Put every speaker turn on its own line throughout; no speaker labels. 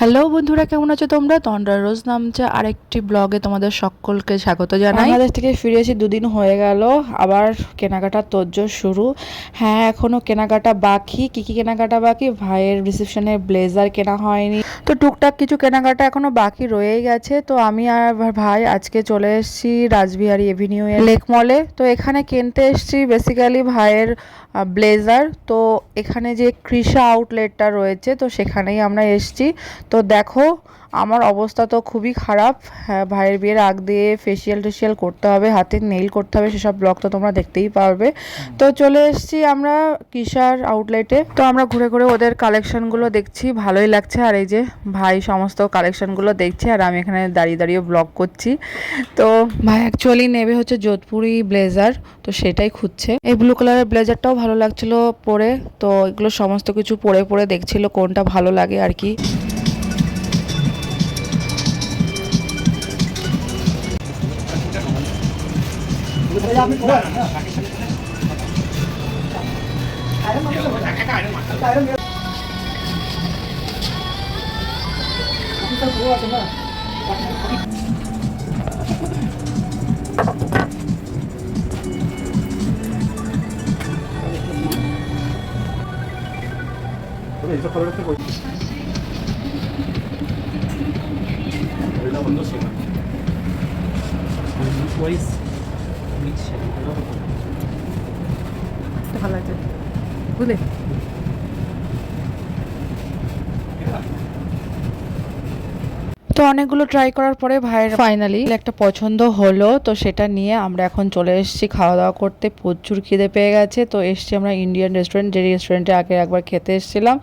Hello বন্ধুরা, কেমন আছো তোমরা? তন্দ্রা রোজ নামছে আরেকটি ব্লগে তোমাদের সকলকে স্বাগত জানাই। বাংলাদেশ থেকে ফিরে এসে দুদিন হয়ে গেল, আবার কেনাকাটার তোড়জোড় শুরু। হ্যাঁ, এখনো কেনাকাটা বাকি। কি কি কেনাকাটা বাকি? ভাইয়ের রিসেপশনের ব্লেজার কেনা হয়নি, তো টুকটাক কিছু কেনাকাটা এখনো বাকি রয়েই গেছে। তো আমি আর ভাই আজকে চলে এসেছি রাসবিহারী এভিনিউ এর লেক মলে। তো এখানে কিনতে এসেছি বেসিক্যালি ভাইয়ের ব্লেজার। তো এখানে যে কৃষা আউটলেটটা রয়েছে, তো সেখানেই আমরা এসেছি। তো দেখো আমার অবস্থা তো খুবই খারাপ। হ্যাঁ, ভাইয়ের বিয়ের আগ দিয়ে ফেসিয়াল করতে হবে, হাতের নেইল করতে হবে, সেসব ব্লগ তো তোমরা দেখতেই পারবে। তো চলে এসেছি আমরা কিশার আউটলেটে। তো আমরা ঘুরে ঘুরে ওদের কালেকশনগুলো দেখছি, ভালোই লাগছে। আর এই যে ভাই সমস্ত কালেকশনগুলো দেখছে, আর আমি এখানে দাঁড়িয়ে দাঁড়িয়ে ব্লগ করছি। তো ভাই অ্যাকচুয়ালি নেবে হচ্ছে যোধপুরি ব্লেজার, তো সেটাই খুঁজছে। এই ব্লু কালারের ব্লেজারটাও ভালো লাগছিল পরে। তো এগুলো সমস্ত কিছু পরে পরে দেখছিল কোনটা ভালো লাগে আর কি। ভালো লাগছে বুঝলে। তো অনেকগুলো ট্রাই করার পরে ভাইয়ের ফাইনালি একটা পছন্দ হলো, তো সেটা নিয়ে আমরা এখন চলে এসেছি খাওয়া দাওয়া করতে। প্রচুর খিদে পেয়ে গেছে, তো এসছি আমরা ইন্ডিয়ান রেস্টুরেন্ট, যে রেস্টুরেন্টে আগে একবার খেতে এসেছিলাম।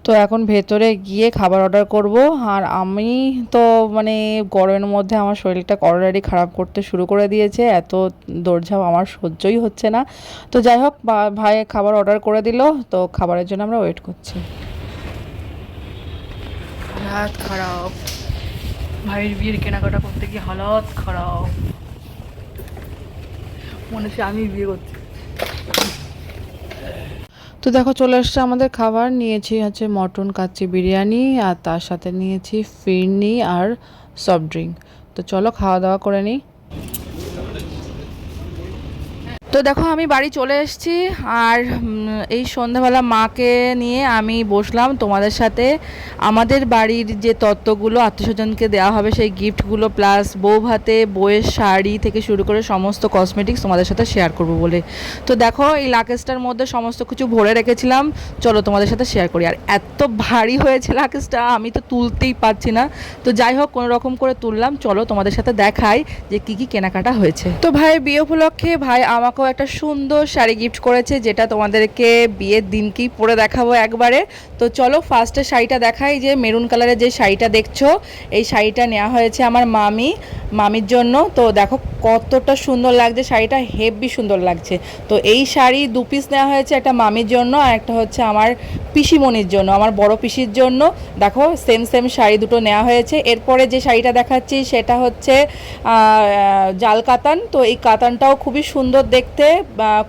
তো এখন ভেতরে গিয়ে খাবার অর্ডার করব। আর আমি তো মানে গরমের মধ্যে আমার শরীরটা অলরেডি খারাপ করতে শুরু করে দিয়েছে, এত দৌড়ঝাঁপ আমার সহ্যই হচ্ছে না। তো যাই হোক, ভাই খাবার অর্ডার করে দিল, তো খাবারের জন্য আমরা ওয়েট করছি। হালাত খারাপ, ভাইয়ের বিয়ের কেনাকাটা করতে গিয়ে হালাত খারাপ, মনে হচ্ছে আমি বিয়ে করছি। তো দেখো চলে আসছে আমাদের খাবার। নিয়েছি হচ্ছে মটন কাচ্চি বিরিয়ানি, আর তার সাথে নিয়েছি ফিরনি আর সফট ড্রিঙ্ক। তো চলো খাওয়া দাওয়া করে নিই। তো দেখো আমি বাড়ি চলে এসেছি, আর এই সন্ধ্যাবেলা মাকে নিয়ে আমি বসলাম তোমাদের সাথে আমাদের বাড়ির যে তত্ত্বগুলো আত্মীয়স্বজনকে দেওয়া হবে, সেই গিফটগুলো প্লাস বউ ভাতে বউয়ের শাড়ি থেকে শুরু করে সমস্ত কসমেটিক্স তোমাদের সাথে শেয়ার করব বলে। তো দেখো এই লাকেজটার মধ্যে সমস্ত কিছু ভরে রেখেছিলাম, চলো তোমাদের সাথে শেয়ার করি। আর এত ভারী হয়েছে লাকেজটা, আমি তো তুলতেই পারছি না। তো যাই হোক, কোনো রকম করে তুললাম, চলো তোমাদের সাথে দেখাই যে কি কি কেনাকাটা হয়েছে। তো ভাইয়ের বিয়ে উপলক্ষে ভাই আমাকেও একটা সুন্দর শাড়ি গিফট করেছে, যেটা তোমাদেরকে বিয়ের দিনকেই পরে দেখাবো একবারে। তো চলো ফার্স্টে শাড়িটা দেখাই। যে মেরুন কালারের যে শাড়িটা দেখছো, এই শাড়িটা নেওয়া হয়েছে আমার মামির জন্য। তো দেখো কতটা সুন্দর লাগছে শাড়িটা, হেভি সুন্দর লাগছে। তো এই শাড়ি 2 পিস নেওয়া হয়েছে, একটা মামির জন্য আর একটা হচ্ছে আমার পিসিমণির জন্য, আমার বড় পিসির জন্য। দেখো সেম সেম শাড়ি দুটো নেওয়া হয়েছে। এরপরে যে শাড়িটা দেখাচ্ছি সেটা হচ্ছে জাল কাতান। তো এই কাতানটাও খুবই সুন্দর দেখতে,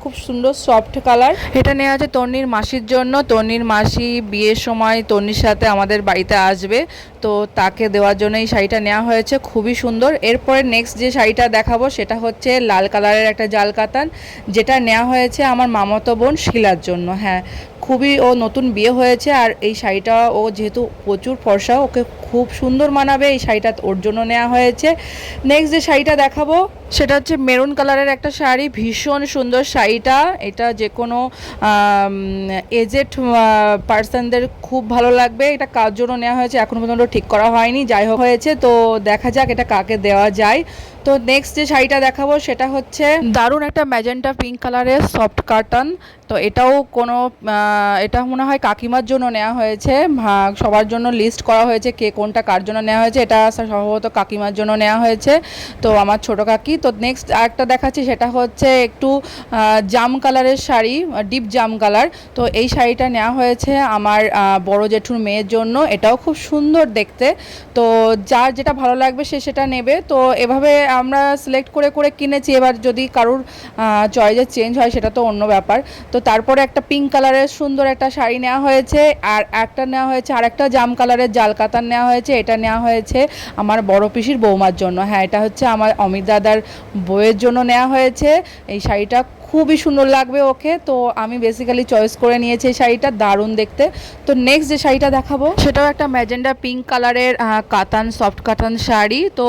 খুব সুন্দর সফট কালার। এটা নেওয়া আছে তন্নির মাসির জন্য। তন্নির মাসি বিয়ের সময় তন্নির সাথে আমাদের বাড়িতে আসবে, তো তাকে দেওয়ার জন্য এই শাড়িটা নেওয়া হয়েছে, খুবই সুন্দর। এরপরে নেক্সট যে শাড়িটা দেখাবো সেটা হচ্ছে লাল কালারের একটা জাল কাতান, যেটা নেওয়া হয়েছে আমার মামাতো বোন শিলার জন্য। হ্যাঁ, খুবই ও নতুন বিয়ে হয়েছে, আর এই শাড়িটা ও যেহেতু প্রচুর ফর্সা, ওকে খুব সুন্দর মানাবে, এই শাড়িটা ওর জন্য নেওয়া হয়েছে। নেক্সট যে শাড়িটা দেখাবো সেটা হচ্ছে মেরুন কালারের একটা শাড়ি, ভীষণ সুন্দর শাড়িটা। এটা যে কোনো এজেড পার্সনদের খুব ভালো লাগবে। এটা কার জন্য নেওয়া হয়েছে এখনো পর্যন্ত ঠিক করা হয়নি, যাই হোক হয়েছে, তো দেখা যাক এটা কাকে দেওয়া যায়। তো নেক্সট যে শাড়িটা দেখাবো সেটা হচ্ছে দারুণ একটা ম্যাজেন্টা পিঙ্ক কালারের সফট কাটান। তো এটাও কোনো এটা মনে হয় কাকিমার জন্য নেওয়া হয়েছে, সবার জন্য লিস্ট করা হয়েছে কে কোনটা কার জন্য নেওয়া হয়েছে। এটা সম্ভবত কাকিমার জন্য নেওয়া হয়েছে, তো আমার ছোটো কাকি। তো নেক্সট আরেকটা দেখাচ্ছি, সেটা হচ্ছে একটু জাম কালারের শাড়ি, ডিপ জাম কালার। তো এই শাড়িটা নেওয়া হয়েছে আমার বড় জেঠুর মেয়ের জন্য, এটাও খুব সুন্দর দেখতে। তো যার যেটা ভালো লাগবে সে সেটা নেবে। তো এভাবে আমরা সিলেক্ট করে করে কিনেছি, এবার যদি কারুর চয়েসে চেঞ্জ হয় সেটা তো অন্য ব্যাপার। তো তারপরে একটা পিঙ্ক কালারের সুন্দর একটা শাড়ি নেওয়া নেওয়া হয়েছে, আর একটা নেওয়া হয়েছে আর একটা জাম কালারের জাল কাতান নেওয়া হয়েছে। এটা নেওয়া হয়েছে আমার বড় পিসির বৌমার জন্য। হ্যাঁ, এটা হচ্ছে আমার অমিত দাদার বউয়ের জন্য নেওয়া হয়েছে। এই শাড়িটা খুবই সুন্দর লাগবে ওকে, তো আমি বেসিক্যালি চয়েস করে নিয়েছি এই শাড়িটা, দারুণ দেখতে। তো নেক্সট যে শাড়িটা দেখাবো সেটাও একটা ম্যাজেন্ডা পিঙ্ক কালারের কাতান, সফট কাতান শাড়ি। তো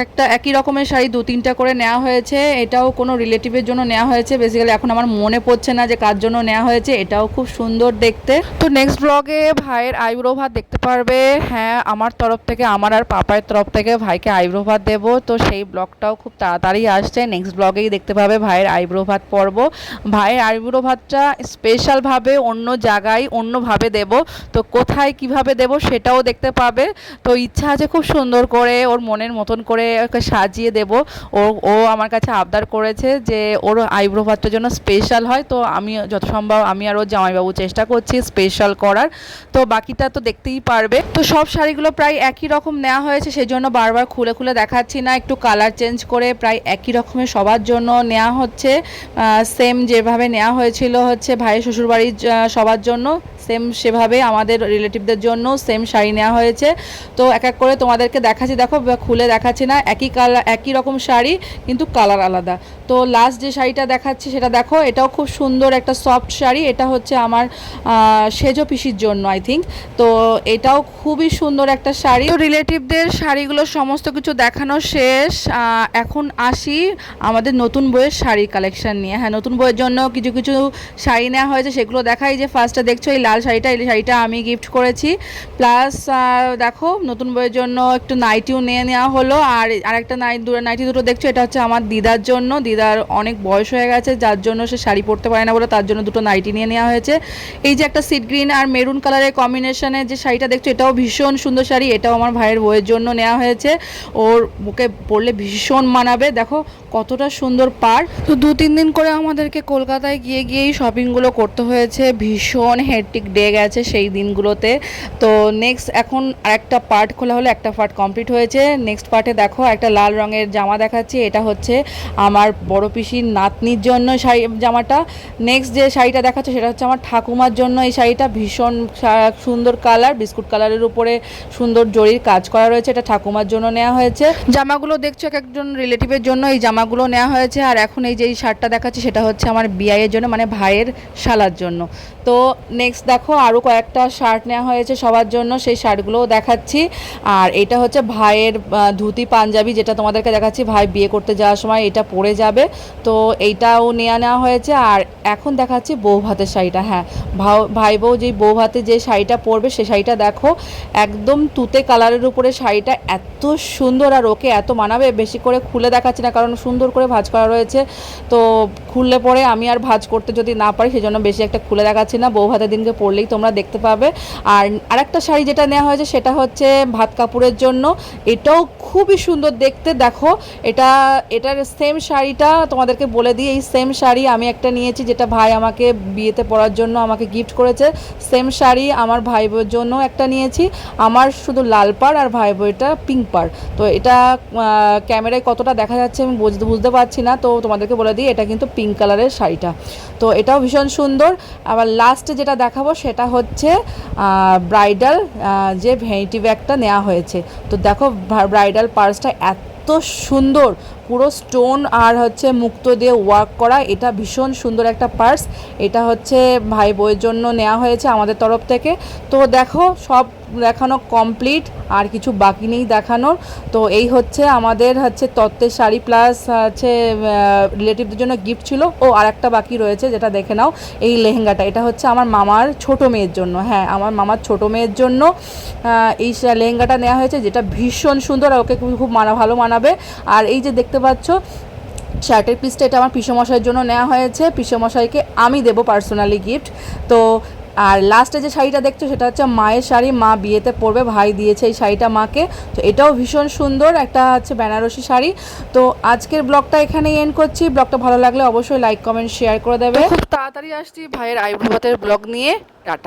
একটা একই রকমের শাড়ি 2-3টা করে নেওয়া হয়েছে। এটাও কোনো রিলেটিভের জন্য নেওয়া হয়েছে বেসিক্যালি, এখন আমার মনে পড়ছে না যে কার জন্য নেওয়া হয়েছে। এটাও খুব সুন্দর দেখতে। তো নেক্সট ব্লগে ভাইয়ের আইব্রো ভাত দেখতে পারবে। হ্যাঁ, আমার তরফ থেকে, আমার আর পাপায়ের তরফ থেকে ভাইকে আইব্রো ভাত দেবো। তো সেই ব্লগটাও খুব তাড়াতাড়ি আসছে, নেক্সট ব্লগেই দেখতে পাবে ভাইয়ের আইব্রো ভাত পর্ব। ভাইয়ের আইব্রো ভাতটা স্পেশালভাবে অন্য জায়গায় অন্যভাবে দেব, তো কোথায় কিভাবে দেব সেটাও দেখতে পাবে। তো ইচ্ছা আছে খুব সুন্দর করে ওর মনের মতন করে ওকে সাজিয়ে দেব। ও আমার কাছে আবদার করেছে যে ওর আইব্রো ভাতটার জন্য স্পেশাল হয়। তো আমি যত সম্ভব আমি আর ওর জামাইবাবু চেষ্টা করছি স্পেশাল করার। তো বাকিটা তো দেখতেই পারবে। তো সব শাড়িগুলো প্রায় একই রকম নেওয়া হয়েছে, সেই জন্য বারবার খুলে খুলে দেখাচ্ছি না, একটু কালার চেঞ্জ করে প্রায় একই রকমের সবার জন্য নেওয়া হচ্ছে। সেম যেভাবে নেওয়া হয়েছিল হচ্ছে ভাইয়ের শ্বশুরবাড়ির সবার জন্য, সেম সেভাবে আমাদের রিলেটিভদের জন্য সেম শাড়ি নেওয়া হয়েছে। তো এক এক করে তোমাদেরকে দেখাচ্ছি, দেখো খুলে দেখাচ্ছি না, একই কালার একই রকম শাড়ি কিন্তু কালার আলাদা। তো লাস্ট যে শাড়িটা দেখাচ্ছি সেটা দেখো, এটাও খুব সুন্দর একটা সফট শাড়ি। এটা হচ্ছে আমার সেজো পিসির জন্য আই থিঙ্ক। তো এটাও খুবই সুন্দর একটা শাড়ি। তো রিলেটিভদের শাড়িগুলো সমস্ত কিছু দেখানো শেষ। এখন আসি আমাদের নতুন বইয়ের শাড়ি কালেকশন নিয়ে। হ্যাঁ, নতুন বইয়ের জন্য কিছু কিছু শাড়ি নেওয়া হয়েছে, সেগুলো দেখাই। যে ফার্স্টে দেখছো এই লাল শাড়িটা, এই শাড়িটা আমি গিফট করেছি। প্লাস দেখো নতুন বইয়ের জন্য একটু নাইটিও নিয়ে নেওয়া হলো। আর আরেকটা নাইটি দুটো দেখছো, এটা হচ্ছে আমার দিদার জন্য। দিদার অনেক বয়স হয়ে গেছে, যার জন্য সে শাড়ি পরতে পারে না বলে তার জন্য দুটো নাইটি নিয়ে নেওয়া হয়েছে। এই যে একটা সিড গ্রিন আর মেরুন কালারের কম্বিনেশনে যে শাড়িটা দেখছো, এটাও ভীষণ সুন্দর শাড়ি। এটাও আমার ভাইয়ের বউয়ের জন্য নেওয়া হয়েছে, ওর বুকে পরলে ভীষণ মানাবে। দেখো কতটা সুন্দর পার। তো 2-3 দিন করে আমাদেরকে কলকাতায় গিয়েই শপিংগুলো করতে হয়েছে, ভীষণ হেক্টিক ডে গেছে সেই দিনগুলোতে। তো নেক্সট এখন আরেকটা পার্ট খোলা হলো, একটা পার্ট কমপ্লিট হয়েছে। নেক্সট পার্টে দেখো একটা লাল রঙের জামা দেখাচ্ছি, এটা হচ্ছে আমার বড় পিসির নাতনির জন্য শাড়ি জামাটা। নেক্সট যে শাড়িটা দেখাচ্ছে সেটা হচ্ছে আমার ঠাকুমার জন্য। এই শাড়িটা ভীষণ সুন্দর কালার, বিস্কুট কালারের উপরে সুন্দর জরির কাজ করা রয়েছে, এটা ঠাকুমার জন্য নেওয়া হয়েছে। জামাগুলো দেখছো এক একজন রিলেটিভের জন্য এই জামাগুলো নেওয়া হয়েছে। আর এখন এই যে এই শার্টটা দেখাচ্ছি সেটা হচ্ছে আমার বিয়াইয়ের জন্য, মানে ভাইয়ের শালার জন্য। তো নেক্সট দেখো আরও কয়েকটা শার্ট নেওয়া হয়েছে সবার জন্য, সেই শার্টগুলোও দেখাচ্ছি। আর এটা হচ্ছে ভাইয়ের ধুতি পাঞ্জাবি, যেটা তোমাদেরকে দেখাচ্ছি ভাই বিয়ে করতে যাওয়ার সময় এটা পরে যাবে। তো এইটাও নেওয়া হয়েছে। আর এখন দেখাচ্ছি বউ ভাতের শাড়িটা। হ্যাঁ, ভাই বউ যেই বউ ভাতে যে শাড়িটা পরবে সেই শাড়িটা দেখো, একদম তুতে কালারের উপরে শাড়িটা এত সুন্দর আর ওকে এত মানাবে। বেশি করে খুলে দেখাচ্ছি না কারণ সুন্দর করে ভাঁজ করা রয়েছে, তো খুললে পরে আমি আর ভাঁজ করতে যদি না পারি সেই জন্য বেশি একটা খুলে দেখাচ্ছি না। বউ ভাতের দিনকে পরলেই তোমরা দেখতে পাবে। আর আরেকটা শাড়ি যেটা নেওয়া হয়েছে সেটা হচ্ছে ভাত কাপড়ের জন্য, এটাও খুবই সুন্দর দেখতে। দেখো এটার সেম শাড়িটা তোমাদেরকে বলে দিই, এই সেম শাড়ি আমি একটা নিয়েছি যেটা ভাই আমাকে বিয়েতে পরার জন্য আমাকে গিফট করেছে। সেম শাড়ি আমার ভাই বউয়ের জন্য একটা নিয়েছি, আমার শুধু লাল পাড় আর ভাই বউটা পিঙ্ক পাড়। তো এটা ক্যামেরায় কতটা দেখা যাচ্ছে আমি বুঝতে পারছি না, তো তোমাদেরকে বলে দিই এটা কিন্তু পিঙ্ক কালারের শাড়িটা। তো এটাও ভীষণ সুন্দর। আবার লাস্টে যেটা দেখাবো সেটা হচ্ছে ব্রাইডাল যে ভ্যানিটি ব্যাগটা নেওয়া হয়েছে। তো দেখো ব্রাইডাল পার্সটা এত সুন্দর, পুরো স্টোন আর হচ্ছে মুক্তো দিয়ে ওয়ার্ক করা, এটা ভীষণ সুন্দর একটা পার্স। এটা হচ্ছে ভাই বউয়ের জন্য নেওয়া হয়েছে আমাদের তরফ থেকে। তো দেখো সব দেখানো কমপ্লিট, আর কিছু বাকি নেই দেখানোর। তো এই হচ্ছে আমাদের হচ্ছে তত্ত্বের শাড়ি প্লাস হচ্ছে রিলেটিভদের জন্য গিফট ছিল। ও আর একটা বাকি রয়েছে যেটা দেখে নাও, এই লেহেঙ্গাটা, এটা হচ্ছে আমার মামার ছোট মেয়ের জন্য। হ্যাঁ, আমার মামার ছোট মেয়ের জন্য এই লেহেঙ্গাটা নেওয়া হয়েছে, যেটা ভীষণ সুন্দর আর ওকে খুব ভালো মানাবে। আর এই যে দেখতে পাচ্ছ শার্টের পিসটা, এটা আমার পিসেমশাইয়ের জন্য নেওয়া হয়েছে, পিসেমশাইকে আমি দেবো পার্সোনালি গিফট। তো আর লাস্টে যে শাড়িটা দেখছো সেটা হচ্ছে মায়ের শাড়ি, মা বিয়েতে পরবে, ভাই দিয়েছে এই শাড়িটা মাকে। তো এটাও ভীষণ সুন্দর একটা হচ্ছে বেনারসি শাড়ি। তো আজকের ব্লগটা এখানেই এন্ড করছি। ব্লগটা ভালো লাগলে অবশ্যই লাইক কমেন্ট শেয়ার করে দেবে। খুব তাড়াতাড়ি আসছি ভাইয়ের আইব্রো ভাতের ব্লগ নিয়ে। টাটা।